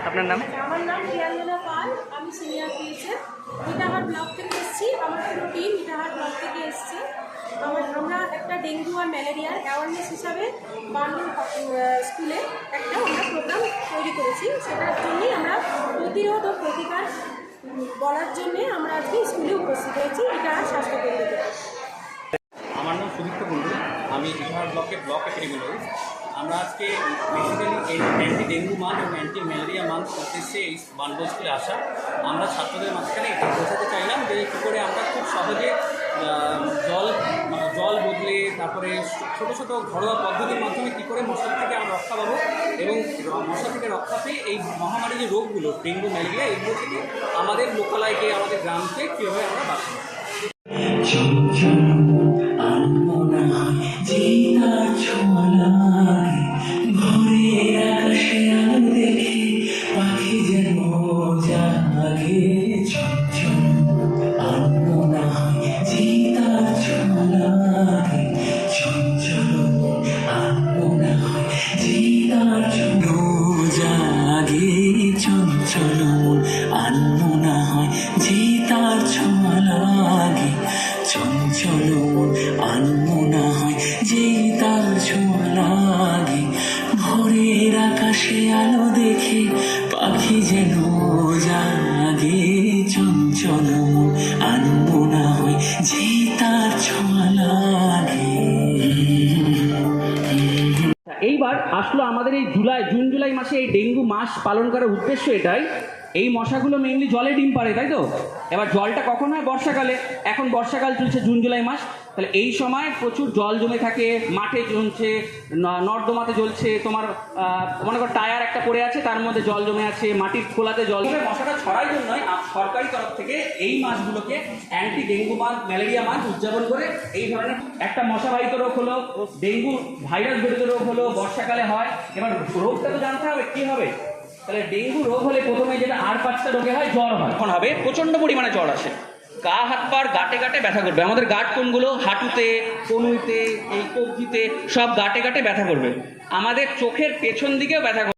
আপনার নাম? আমার নাম প্রিয়াঙ্গনা পাল, আমি সিনিয়র পিএইচএফ ইটাহার ব্লক থেকে এসেছি। আমার পুরো টিম ইটাহার ব্লক থেকে এসেছে। আমরা একটা ডেঙ্গু আর ম্যালেরিয়ার অ্যাওয়ারনেস হিসাবে বাংলা স্কুলে একটা আমরা প্রোগ্রাম তৈরি করেছি। সেটার জন্যই আমরা প্রতিরোধ ও প্রতিকার বলার জন্যে আমরা আজকে স্কুলে উপস্থিত হয়েছি ইটাহার স্বাস্থ্যকেন্দ্রে। আমার নাম সুদীপ্ত কুণ্ডু, আমি ইটাহার ব্লকের ব্লক এপিডেমিওলজিস্ট। আমরা আজকে বেসিক্যালি এই অ্যান্টি ডেঙ্গু মান্থ এবং অ্যান্টি ম্যালেরিয়া মান্থ উদ্দেশ্যে এই বানবল স্কুলে আসা। আমরা ছাত্রদের মাঝখানে এটা বোঝাতে চাইলাম যে কী করে আমরা খুব সহজে জল বদলে তারপরে ছোটো ছোটো ঘরোয়া পদ্ধতির মাধ্যমে কী করে মশা থেকে আমরা রক্ষা পাবো এবং মশা থেকে রক্ষা পেয়ে এই মহামারী যে রোগগুলো ডেঙ্গু ম্যালেরিয়া এগুলো থেকে আমাদের লোকালয়কে আমাদের গ্রামকে কীভাবে আমরা বাঁচাবো। ভোরের আকাশে আলো দেখে পাখি যেন জাগে, চঞ্চল মন আনমনা হয় যে তার ছোঁয়া লাগে। এইবার আসলো আমাদের এই জুন জুলাই মাসে এই ডেঙ্গু মাস পালন করার উদ্দেশ্য এটাই। এই মশাগুলো মেইনলি জলে ডিম পাড়ে, তাই তো? এবার জলটা কখন হয়? বর্ষাকালে। এখন বর্ষাকাল চলছে জুন জুলাই মাস, তাহলে এই সময় প্রচুর জল জমে থাকে, মাঠে জমছে, নর্দমাতে জ্বলছে, তোমার মনে করো টায়ার একটা পড়ে আছে, তার মধ্যে জল জমে আছে, মাটির খোলাতে জল জমে। মশাটা ছড়ার জন্যই সরকারি তরফ থেকে এই মাসগুলোকে anti dengue month, malaria month উদযাপন করে এই ধরনের একটা মশাবাহিত রোগ হলো, ডেঙ্গু ভাইরাস ঘটিত রোগ হলো, বর্ষাকালে হয়। এবার রোগটা তো জানতে হবে কী হবে। তাহলে ডেঙ্গু রোগ হলে প্রথমে যেটা আর 5টা রোগে হয়, জ্বর হয়। এখন হবে প্রচণ্ড পরিমাণে জ্বর আসে, গা হাত পার গাটে গাটে ব্যথা করবে। আমাদের গাঁট কোনগুলো? হাঁটুতে, কনুইতে, এই কবজিতে, সব গাটে গাটে ব্যথা করবে। আমাদের চোখের পেছন দিকেও ব্যথা করবে।